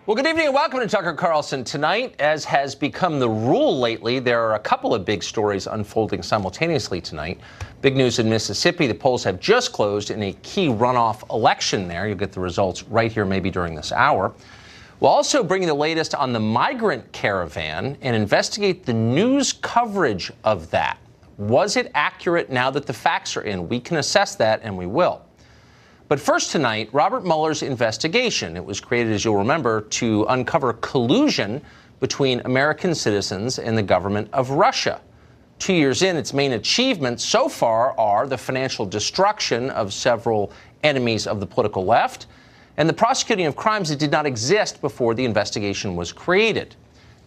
Well, good evening and welcome to Tucker Carlson. Tonight, as has become the rule lately, there are a couple of big stories unfolding simultaneously tonight. Big news in Mississippi. The polls have just closed in a key runoff election there. You'll get the results right here maybe during this hour. We'll also bring you the latest on the migrant caravan and investigate the news coverage of that. Was it accurate now that the facts are in? We can assess that, and we will. But first tonight, Robert Mueller's investigation. It was created, as you'll remember, to uncover collusion between American citizens and the government of Russia. 2 years in, its main achievements so far are the financial destruction of several enemies of the political left and the prosecuting of crimes that did not exist before the investigation was created.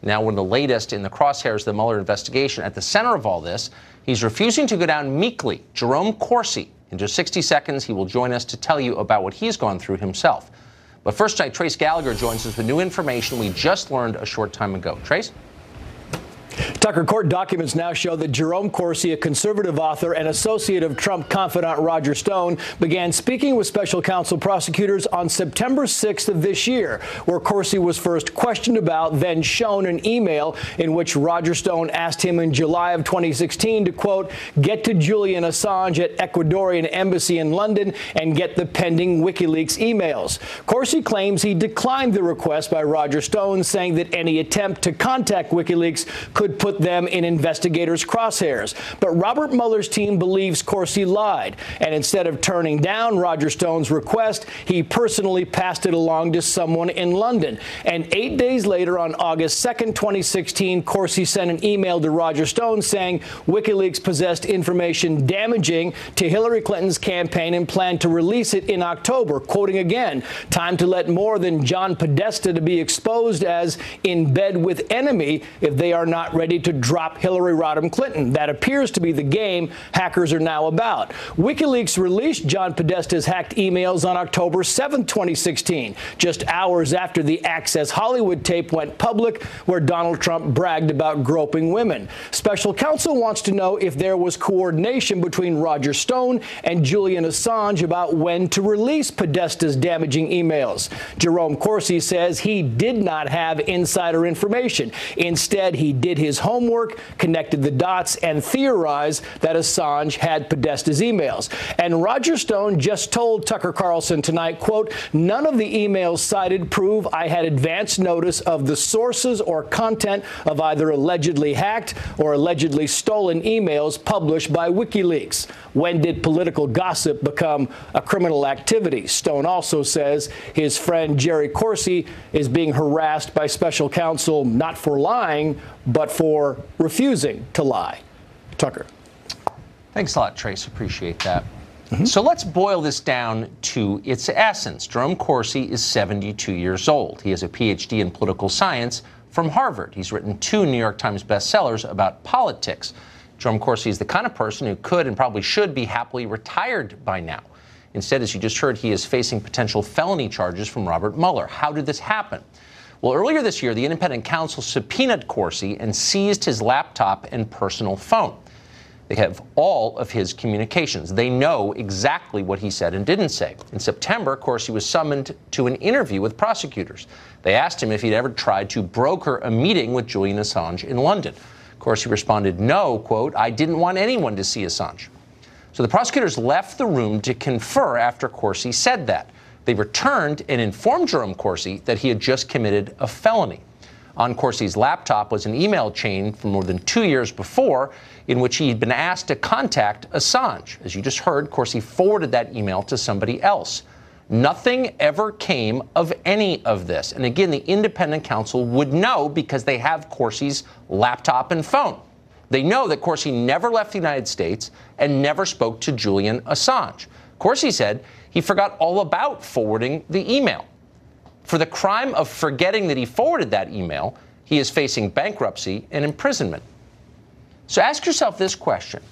Now, we're the latest in the crosshairs of the Mueller investigation. At the center of all this, he's refusing to go down meekly. Jerome Corsi. In just 60 seconds, he will join us to tell you about what he's gone through himself. But first tonight, Trace Gallagher joins us with new information we just learned a short time ago. Trace? Tucker, court documents now show that Jerome Corsi, a conservative author and associate of Trump confidant Roger Stone, began speaking with special counsel prosecutors on September 6th of this year, where Corsi was first questioned about, then shown an email in which Roger Stone asked him in July of 2016 to, quote, get to Julian Assange at Ecuadorian embassy in London and get the pending WikiLeaks emails. Corsi claims he declined the request by Roger Stone, saying that any attempt to contact WikiLeaks could put them in investigators' crosshairs. But Robert Mueller's team believes Corsi lied, and instead of turning down Roger Stone's request, he personally passed it along to someone in London. And 8 days later, on August 2nd, 2016, Corsi sent an email to Roger Stone saying WikiLeaks possessed information damaging to Hillary Clinton's campaign and planned to release it in October, quoting again, time to let more than John Podesta to be exposed as in bed with enemy if they are not ready to drop Hillary Rodham Clinton. That appears to be the game hackers are now about. WikiLeaks released John Podesta's hacked emails on October 7th, 2016, just hours after the Access Hollywood tape went public, where Donald Trump bragged about groping women. Special counsel wants to know if there was coordination between Roger Stone and Julian Assange about when to release Podesta's damaging emails. Jerome Corsi says he did not have insider information. Instead, he did his homework, connected the dots, and theorized that Assange had Podesta's emails. And Roger Stone just told Tucker Carlson tonight, quote, none of the emails cited prove I had advance notice of the sources or content of either allegedly hacked or allegedly stolen emails published by WikiLeaks. When did political gossip become a criminal activity? Stone also says his friend Jerry Corsi is being harassed by special counsel not for lying, but for refusing to lie. Tucker. Thanks a lot, Trace. Appreciate that. So let's boil this down to its essence. Jerome Corsi is 72 years old. He has a PhD in political science from Harvard. He's written 2 New York Times bestsellers about politics. Jerome Corsi is the kind of person who could and probably should be happily retired by now. Instead, as you just heard, he is facing potential felony charges from Robert Mueller. How did this happen? Well, earlier this year, the independent counsel subpoenaed Corsi and seized his laptop and personal phone. They have all of his communications. They know exactly what he said and didn't say. In September, Corsi was summoned to an interview with prosecutors. They asked him if he'd ever tried to broker a meeting with Julian Assange in London. Corsi responded, no, quote, I didn't want anyone to see Assange. So the prosecutors left the room to confer after Corsi said that. They returned and informed Jerome Corsi that he had just committed a felony. On Corsi's laptop was an email chain from more than 2 years before in which he had been asked to contact Assange. As you just heard, Corsi forwarded that email to somebody else. Nothing ever came of any of this. And again, the independent counsel would know because they have Corsi's laptop and phone. They know that Corsi never left the United States and never spoke to Julian Assange. Corsi said he forgot all about forwarding the email. For the crime of forgetting that he forwarded that email, he is facing bankruptcy and imprisonment. So ask yourself this question.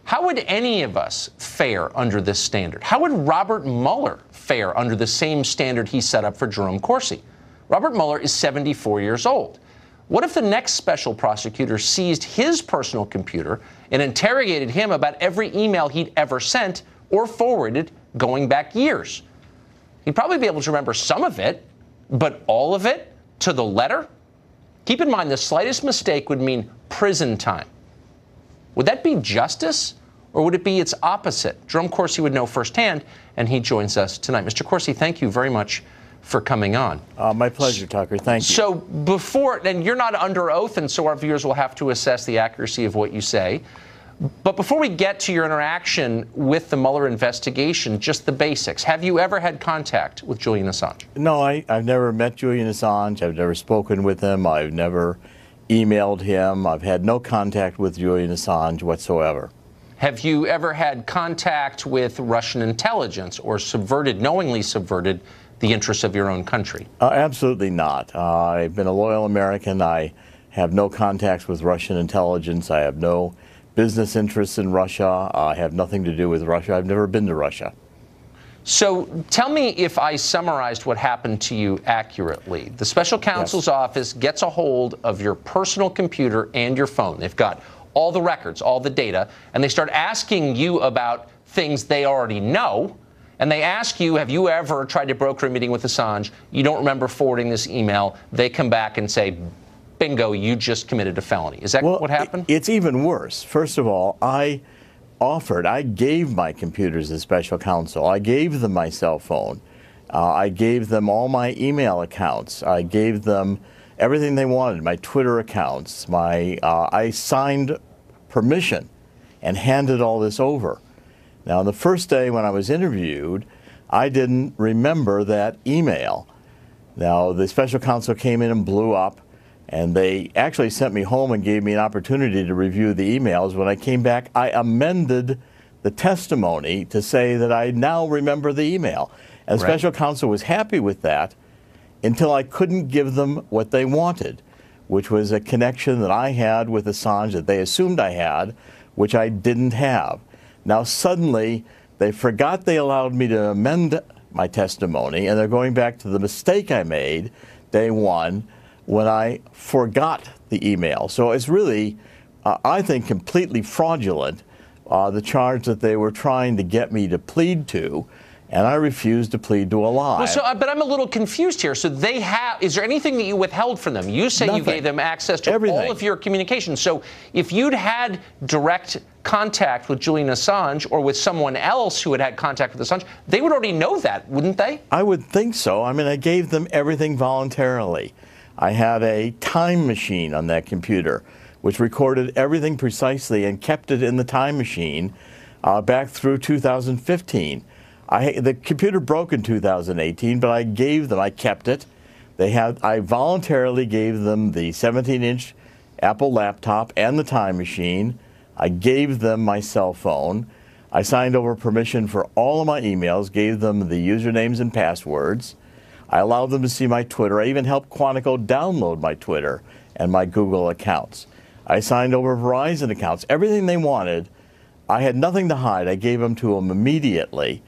How would any of us fare under this standard? How would Robert Mueller fare under the same standard he set up for Jerome Corsi? Robert Mueller is 74 years old. What if the next special prosecutor seized his personal computer and interrogated him about every email he'd ever sent or forwarded going back years? He'd probably be able to remember some of it, but all of it to the letter? Keep in mind, the slightest mistake would mean prison time. Would that be justice, or would it be its opposite? Jerome Corsi would know firsthand, and he joins us tonight. Mr. Corsi, thank you very much for coming on. My pleasure, Tucker. Thank you. So and you're not under oath, and so our viewers will have to assess the accuracy of what you say. But before we get to your interaction with the Mueller investigation, just the basics. Have you ever had contact with Julian Assange? No, I've never met Julian Assange. I've never spoken with him. I've never emailed him. I've had no contact with Julian Assange whatsoever. Have you ever had contact with Russian intelligence or knowingly subverted the interests of your own country? Absolutely not. I've been a loyal American. I have no contacts with Russian intelligence. I have no business interests in Russia. I have nothing to do with Russia. I've never been to Russia. So tell me if I summarized what happened to you accurately. The special counsel's office gets a hold of your personal computer and your phone. They've got all the records, all the data, and they start asking you about things they already know. And they ask you, have you ever tried to broker a meeting with Assange? You don't remember forwarding this email. They come back and say, bingo, you just committed a felony. Is that what happened? It's even worse. First of all, I gave my computers to special counsel. I gave them my cell phone. I gave them all my email accounts. I gave them everything they wanted, my Twitter accounts. I signed permission and handed all this over. Now, the first day when I was interviewed, I didn't remember that email. Now, the special counsel came in and blew up, and they actually sent me home and gave me an opportunity to review the emails. When I came back, I amended the testimony to say that I now remember the email. And the special counsel was happy with that until I couldn't give them what they wanted, which was a connection that I had with Assange that they assumed I had, which I didn't have. Now, suddenly, they forgot they allowed me to amend my testimony, and they're going back to the mistake I made day one when I forgot the email. So it's really, I think, completely fraudulent, the charge that they were trying to get me to plead to, and I refused to plead to a lie. Well, but I'm a little confused here. So is there anything that you withheld from them? You say you gave them access to all of your communications. So if you'd had direct contact with Julian Assange or with someone else who had had contact with Assange, they would already know that, wouldn't they? I would think so. I mean, I gave them everything voluntarily. I had a time machine on that computer, which recorded everything precisely and kept it in the time machine back through 2015. The computer broke in 2018, but I kept it. I voluntarily gave them the 17-inch Apple laptop and the time machine. I gave them my cell phone. I signed over permission for all of my emails, gave them the usernames and passwords. I allowed them to see my Twitter. I even helped Quantico download my Twitter and my Google accounts. I signed over Verizon accounts. Everything they wanted, I had nothing to hide. I gave them to them immediately.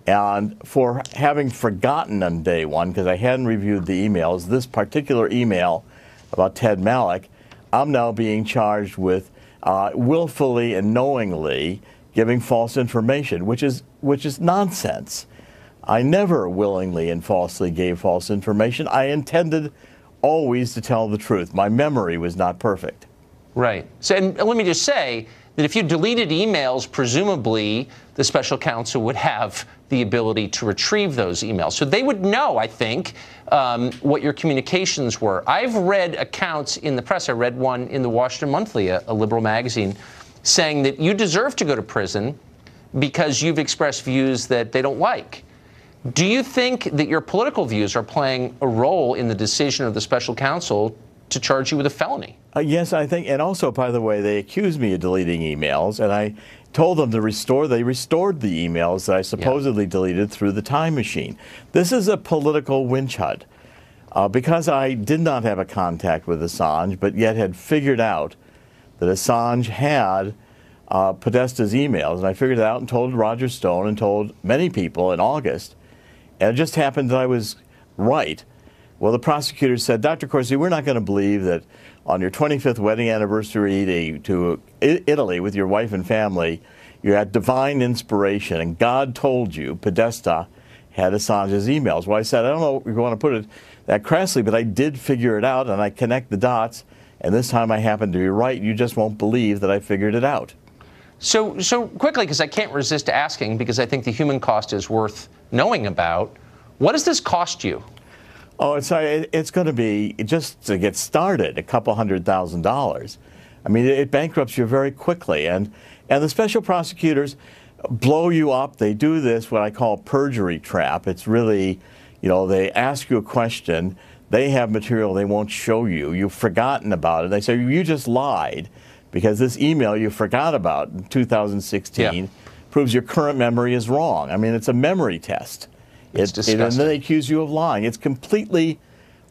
And for having forgotten on day one, because I hadn't reviewed the emails, this particular email about Ted Malloch, I'm now being charged with willfully and knowingly giving false information, which is nonsense. I never willingly and falsely gave false information. I intended always to tell the truth. My memory was not perfect. Right. So, and let me just say that if you deleted emails, presumably the special counsel would have the ability to retrieve those emails. So they would know, I think, what your communications were. I've read accounts in the press. I read one in the Washington Monthly, a liberal magazine, saying that you deserve to go to prison because you've expressed views that they don't like. Do you think that your political views are playing a role in the decision of the special counsel to charge you with a felony? Yes, I think. And also, by the way, they accused me of deleting emails, and I told them to restore. They restored the emails that I supposedly deleted through the time machine. This is a political witch hunt. Because I did not have a contact with Assange, but yet had figured out that Assange had Podesta's emails, and I figured it out and told Roger Stone and told many people in August, and it just happened that I was right. Well, the prosecutor said, Dr. Corsi, we're not going to believe that on your 25th wedding anniversary to Italy with your wife and family, you had divine inspiration, and God told you Podesta had Assange's emails. Well, I said, I don't know if you want to put it that crassly, but I did figure it out, and I connect the dots, and this time I happen to be right. You just won't believe that I figured it out. So quickly, because I can't resist asking, because I think the human cost is worth knowing about, what does this cost you? Oh, it's going to be, just to get started, $200,000. I mean, it bankrupts you very quickly. And the special prosecutors blow you up. They do this, what I call perjury trap. It's really, they ask you a question. They have material they won't show you. You've forgotten about it. They say, you just lied because this email you forgot about in 2016 proves your current memory is wrong. I mean, it's a memory test. It's disgusting. And then they accuse you of lying. It's completely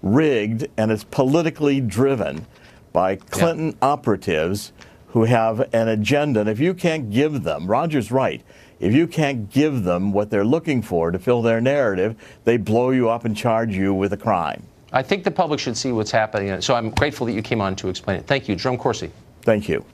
rigged, and it's politically driven by Clinton operatives who have an agenda. And if you can't give them, Roger's right, if you can't give them what they're looking for to fill their narrative, they blow you up and charge you with a crime. I think the public should see what's happening. So I'm grateful that you came on to explain it. Thank you, Jerome Corsi. Thank you.